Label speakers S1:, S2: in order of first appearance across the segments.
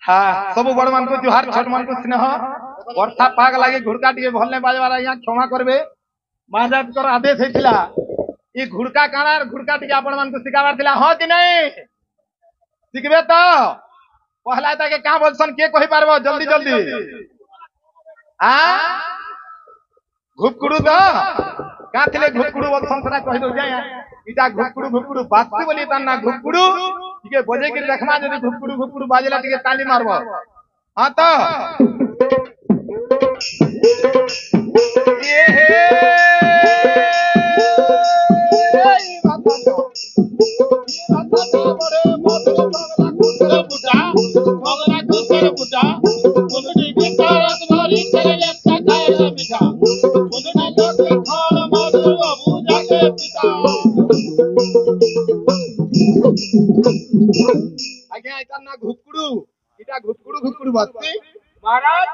S1: हाँ सब बड़ मान को जुहार छोट मान को स्नेह वर्षा पाग लगे घुड़का टे भल नहीं बाजवार यहाँ क्षमा करबे महाराज कर आदेश होता ये घुड़का काना घुड़का टे आपण मान को शिखाबार थिला हाँ कि नहीं शिखबे तो पहला ताके का बोलसन के कहि पारबो जल्दी जल्दी हाँ घुपकुड़ू तो का थिले घुपकुड़ू बोलसन तरा कहि दो जाय इटा घुपकुड़ू बाती बोली ता ना घुपकुड़ू टिके बजे के देखमा जदी घुपकुड़ू बाजेला टिके ताली मारबो हां तो ये बड़े मधुर बगला कुसर बुटा बोलनी बेकारत मारी चले अच्छा खाए मीठा बोलनी लोग खान मधुर बाबू जाके पिता आगे इतना घुपकुड़ू इटा घुपकुड़ू बाती महाराज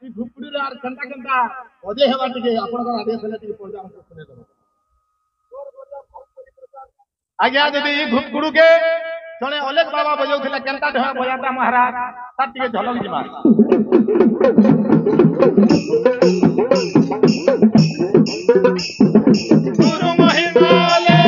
S1: ई घुपकुड़ू रे आर घंटा ओदे हेबा टिके आपन आदेश हेले टिके पहुंचा सुने दो आज्ञा यदि घुपकुड़ू के जड़े अलेख बाबा बजाऊला केनता ढेर बजाता महाराज तार टिके झलक जिमा गुरु महिमाले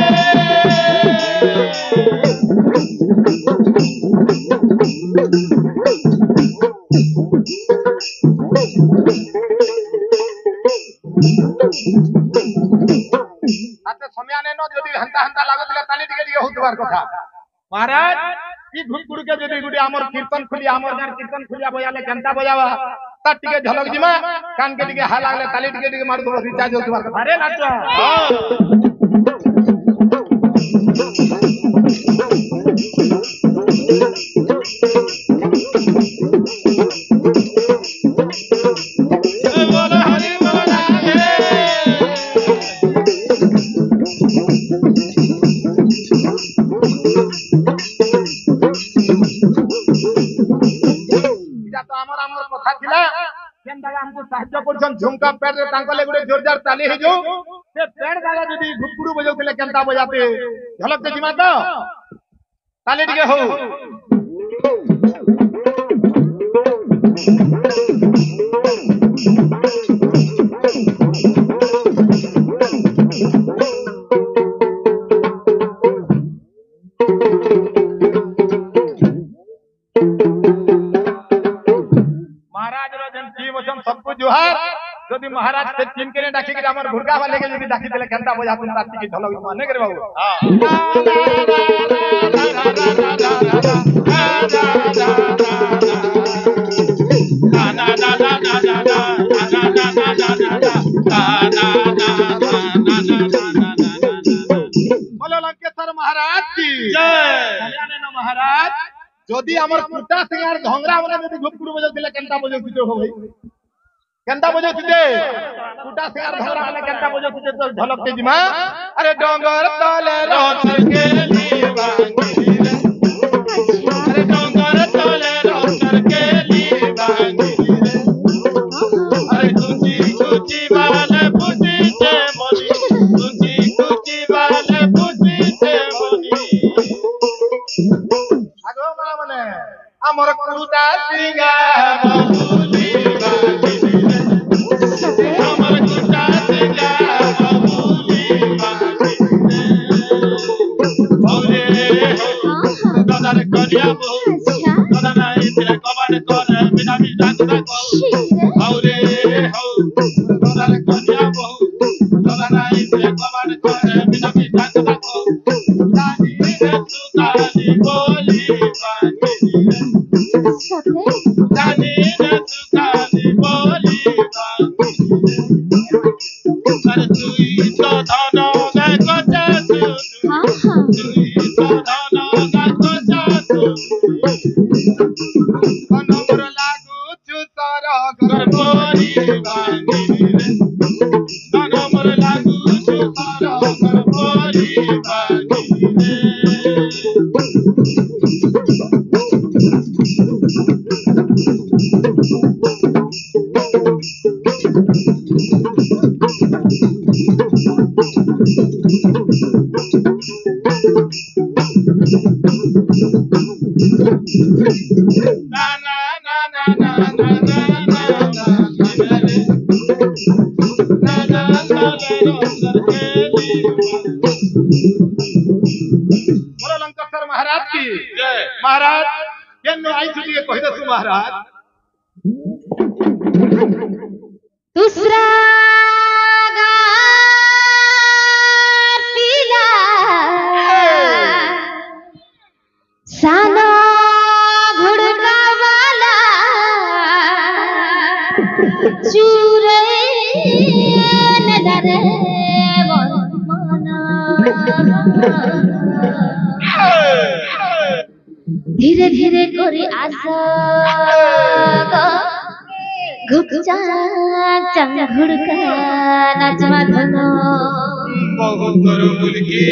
S1: आते समय ने न जदी हंता लागुतला ताली टिके होतबार कथा महाराज ई घुपकुड़ू के जदी गुडी हमर कीर्तन खुली हमर गार कीर्तन खुलिया बजाले घंटा बजावा ता टिके झलक जिमा कान के टिके हा लागले ताली टिके मार दो रिचार्ज होतबार कथा अरे नाच এটা তো আমার কথা ছিল কেন দাদা हमको সাহায্য করছন ঝুমকা পেট রে তাঙ্ক লে গুড়ে জোরদার তালি হে जो সে পেট দাদা যদি ঘুকুড়ু বজাউতলে কেনতা বজাতে ঝলক দে জিমা তো তালি টিকে হো सबको जोहार यदि महाराज से चिन के डाकी के हमर घुड़का वाले के यदि डाकी देले केनता बजा तुम ताती की झलक माने करे बाबू बोलो लंकेश्वर महाराज की जय कल्याण महाराज যদি আমার কুটা সিঙ্গার ঢংরা মানে যদি ঘুপকুড়ু বজাও দিলে কেনটা বজাও দিতে হবে কেনটা বজাও দিতে কুটা সিঙ্গার ঢংরা মানে কেনটা বজাও দিতে তো ঝলক তে জিমা আরে ডঙ্গর তলে রসর কে লিবাঙ্গি রে আরে ডঙ্গর তলে রসর কে লিবাঙ্গি রে আরে কুচি কুচি বালে পুচিতে মনি কুচি কুচি বালে পুচিতে মনি আগো মানে আমার কুটা সিঙ্গার বাবুলি বাগিলি রে আমার কুটা সিঙ্গার বাবুলি বাগিলি রে দাদার করিয়া বউ দাদা নাই তেরা কবাড় করে বিনা বিনা কো আউরে হও দাদার করিয়া বউ দাদা নাই তেরা কবাড় করে বিনা বিনা কো জানি রে সুতালি বলি জানি রে সুতালি বলি আরে তুই তো ধন গায় কথা তুই তো ধন গায় কথা কনমর লাগু চুতর ঘর পরি বাগিলি রে কনমর লাগু চুতর ঘর পরি বাগিলি রে na na na na na na na na बोलो लंकेश्वर महाराज की जय महाराज केन आई छुटी कहि दसु महाराज
S2: दूसरा पीला साना घुड़का वाला चूरे नदरे धीरे धीरे करे आशा घुपचा चंग घुड़का नाचमा धनो
S1: बहुत करो मुलकी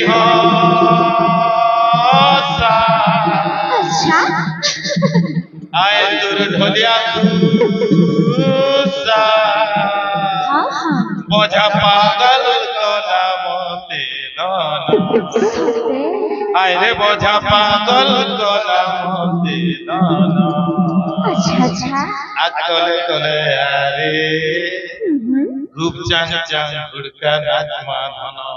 S1: हासा
S2: अच्छा
S1: आए दूर ढोलिया दूसा
S2: हाँ हाँ
S1: बोझा पागल कोला मोते दाना आए रे बोझा पागल कोला मोते दाना
S2: अच्छा अच्छा
S1: अकले कोले अरे रूप चंग चंग घुड़का नाचमा धनो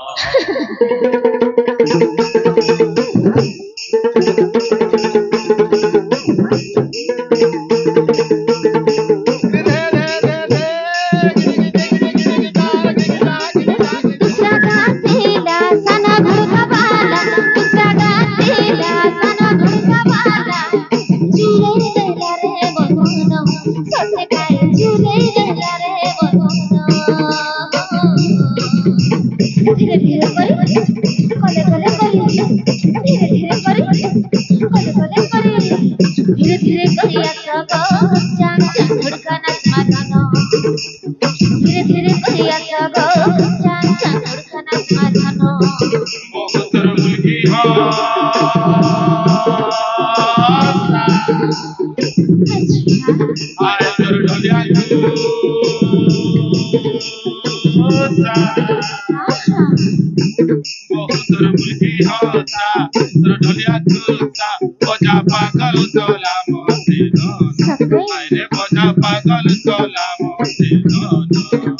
S2: धीरे धीरे
S3: बहुतर मुलगी आय तर ढोलिया बहुतर मुलगी होता तर ढोलिया खुलता बजा पागल तोला मोते रे बजा पागल तोला मोते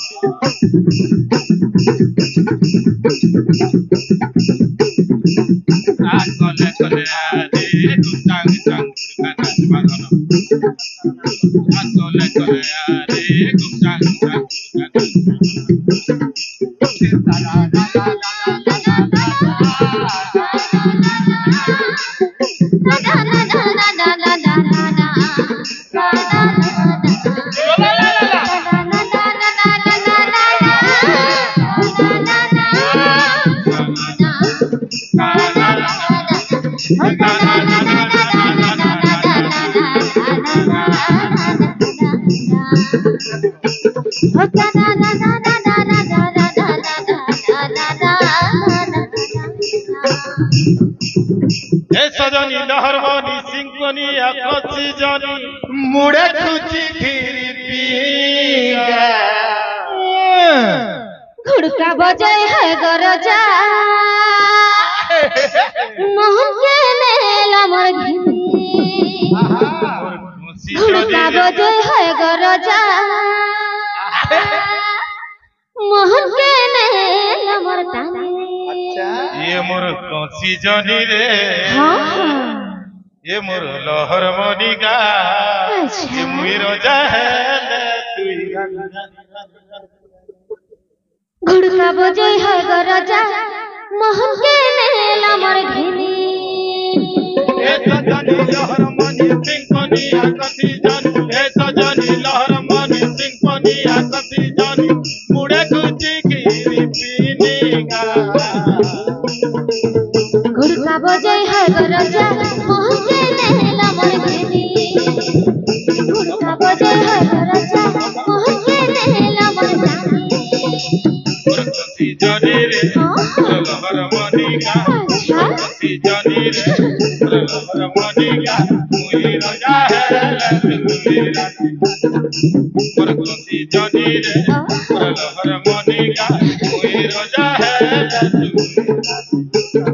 S3: कले कले आरे गुटांग चांग कानाच मागनो कले कले आरे गुटांग चांग सजनी लहरवानी सिंकनी आकाशी जानी
S1: मुड़े खुची खीरी पिएगा
S2: घुड़का बजाय है गरजा मोहन के नेला मोर घिनी घुड़का बजाय है गरजा मोहन के नेला मोर तानी
S3: ये मोर कौसी जानी रे ये मोर लहर मनिका ये मुई रोजा है
S2: घुड़का बजाय है गरजा मोहन के नेला मोर घिनी
S3: ए सजनी लहर मनि सिंकनी आकाशी जानी ए सजनी लहर मनि सिंकनी आकाशी जानी मुड़े कुची खीरी पीनेगा
S2: घुड़का बजाय है गरजा मोहन के नेला मोर घिनी घुड़का बजाय है गरजा मोहन के नेला मोर घिनी
S3: कौसी जानी रे लहर मनिका कौसी जानी रे लहर मनिका मुई रोजा है कौसी जानी रे लहर मनिका मुई रोजा है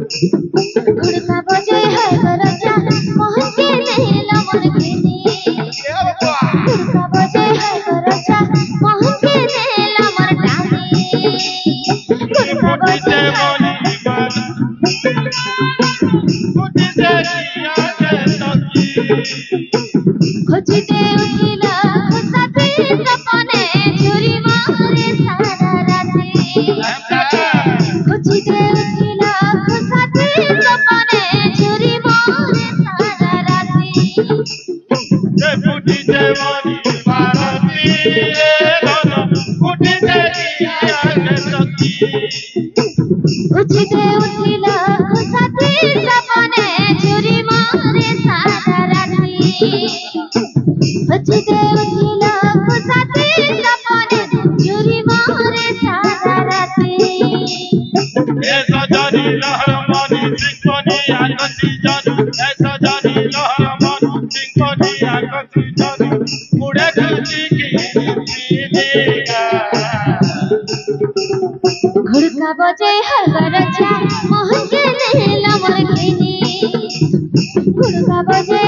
S2: घुड़का बजाय है गरजा मोहन के नेला मोर घिनी घुड़का बजाय है गरजा मोहन के नेला मोर टानी घुड़का बजाय है खोजते उठिला खुसाती सपने चुरी मारे सारा राती खोजते उठिला खुसाती सपने चुरी मारे सारा राती
S3: फुटी जवानी भारती फुटी सखी
S2: खोजते उठिला खुसाती सपने चुरी मारे सारा राती खोजते उठिला खुसाती सपने चुरी मारे सारा राती
S3: ऐसा जानी लहर मानी सिंकनी आकाशी जानी ऐसा जानी लहर मानी सिंकनी आकाशी जानी मुड़े खुची खीरी पीनेगा
S2: घुड़का बजाय है गरजा मोहन के नेला मोर घिनी घुड़का बजाय